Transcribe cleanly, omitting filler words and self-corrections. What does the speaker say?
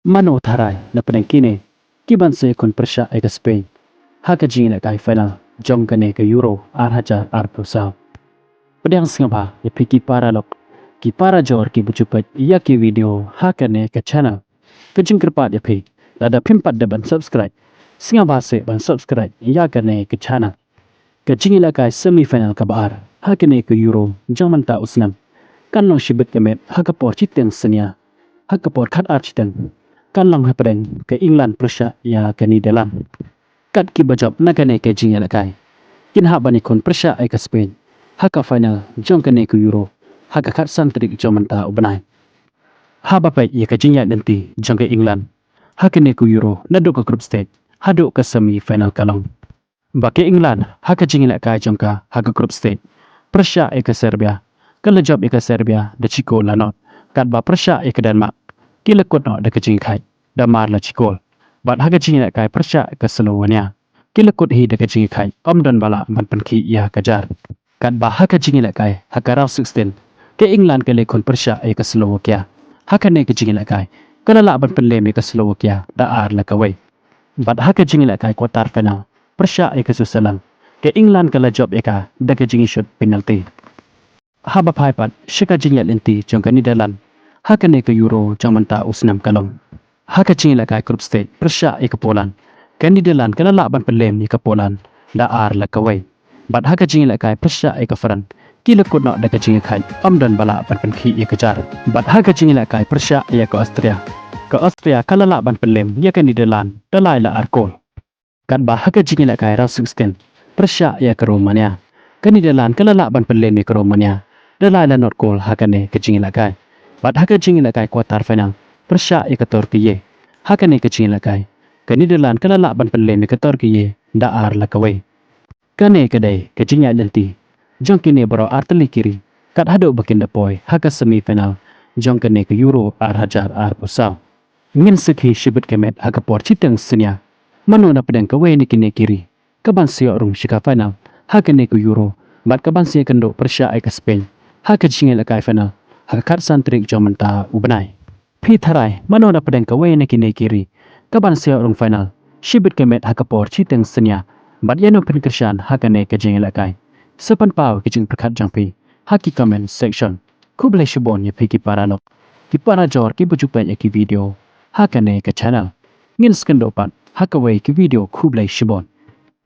Mano tharai na penangkine kiban se kon persya eka Spain haka jingina kai final jong kane ke Euro arhaja arpusau pedang singapa ya piki para lok ki para jor ki bucupat iya ki video haka ne ke channel kejing kerpat ya pi lada pimpat de ban subscribe singapa se ban subscribe iya kane ke channel kejingila kai semi final kabar haka ne ke Euro jong manta usnam kan long shibet kemet haka por chiteng senia haka por khat architeng kan lang hapren ke England Prussia ya ke Netherlands kat ki bajop na kane ke jingya lakai kin ha bani kon Prussia ai ke Spain haka final jong kane ke Euro haka khat santrik jomanta ubnai ha ba pai ya ke jingya denti jong ke England haka ne ke Euro na do ke group stage hado ke semi final kalong ba ke England haka jingya lakai jong ka haka group stage Prussia ai ke Serbia kan job ai ke Serbia de Chico lanot kat ba Prussia ai ke Denmark kila kot no da kajing khai da mar la chikol bat ha kajing la kai persya ke Slovenia kila kot hi da kajing khai dan bala man panki ya kajar kan ba ha kajing la kai ha karau 16 ke England ke le kon persya ke Slovakia ha ka ne kajing la kai kala la ban penle me ke Slovakia da ar la kawai bat ha kajing la kai quarter final persya ke Switzerland ke England kala job eka da kajing shot penalty ha ba phai pat shika jing ya lenti jong ka Netherlands haka ne ke Euro jang manta usnam kalong haka cing la kai group stage Prussia ke Poland kan Netherlands kala la ban pelem ni ke Poland da ar la kawai bat haka cing la kai Prussia ke France kila kut no da ka cing khai dan bala ban pen khi ke jar bat haka cing la kai Prussia ke Austria kala la ban pelem ya ke Netherlands da lai la ar kol kan ba haka cing la kai ra 16 Prussia ke Romania kan Netherlands kala la ban pelem ni ke Romania da lai la not kol haka ne ke cing la kai bat haka cing la kai quarter final Prussia ke Turkiye haka ne ke cing la kai ke Netherlands kala la ban pelem ke Turkiye da ar la kawai kane ke dai ke cing ya denti jong kini bro arteli kiri kat hado bakin da poi haka semi final jong kane ke Euro ar hajar ar pusau min sekhi shibet kemet haka por chiteng senia mano na pedang kawai ni kini kiri kaban sio rum shika final haka ne ke Euro bat kaban sio kendo Prussia ke Spain haka cing la kai final haka kat santrik jomanta ubnai pi tharai mano na pedang kawai na kini kiri kaban sio rung final shibit kemet haka por chiteng senia bat yano pen kershan haka ne ke jing la kai sepan pau ke jing perkhat jangpi haki comment section kublai shibon ya piki parano ki para jor ki bujupan ya ki video haka ne ke channel ngin skendo pat haka wei ki video kublai shibon